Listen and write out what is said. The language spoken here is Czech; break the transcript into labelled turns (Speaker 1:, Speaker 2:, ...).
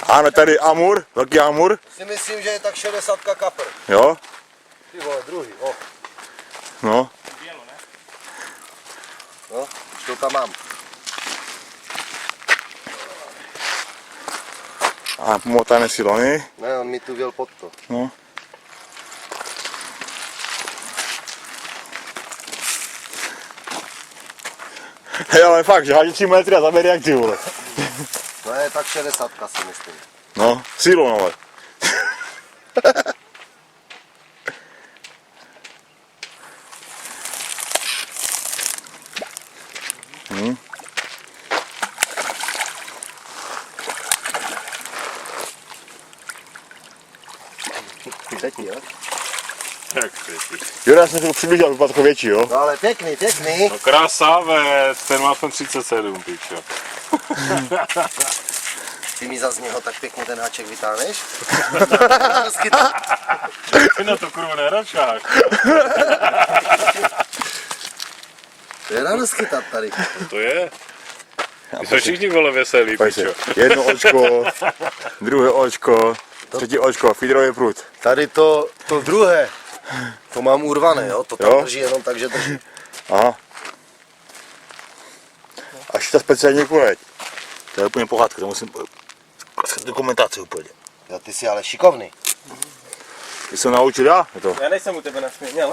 Speaker 1: Máme tady amur, velký amur.
Speaker 2: Si myslím, že je tak 60 kapr.
Speaker 1: Jo?
Speaker 2: Ty vole, druhý, o.
Speaker 1: No.
Speaker 2: No, už to tam mám.
Speaker 1: A pomotané silony.
Speaker 2: Ne, on mi tu věl pod to.
Speaker 1: No. Hej, ale fakt, že hádí 3 metry a zabere jak ty vole.
Speaker 2: No je tak 60 si myslím.
Speaker 1: No, silou ale.
Speaker 2: Třetí, jo?
Speaker 3: Jak třetí.
Speaker 1: Jo, já jsem se to přiblížil, vypadl jako větší, jo?
Speaker 2: No ale pěkný, pěkný.
Speaker 3: No krásavec, ten má aspoň 37, pičo.
Speaker 2: Ty mi zas z něho tak pěkně ten háček vytáhneš.
Speaker 3: Ty na to kurva nehračáš.
Speaker 2: To je radost chytat tady.
Speaker 3: To je. My jsme všichni vole veselí, pičo.
Speaker 1: Jedno očko, druhé očko, třetí očko, feederový prut.
Speaker 2: Tady to druhé, to mám urvané, jo? To tam
Speaker 1: Jo?
Speaker 2: drží jenom tak, že drží.
Speaker 1: Aha. Až ta speciální kuleť. To je úplně pohádka, to musím dokumentaci úplně.
Speaker 2: Jo, ty jsi ale šikovný.
Speaker 1: Ty jsem naučil já? Je to.
Speaker 4: Já nejsem u tebe nasměněl.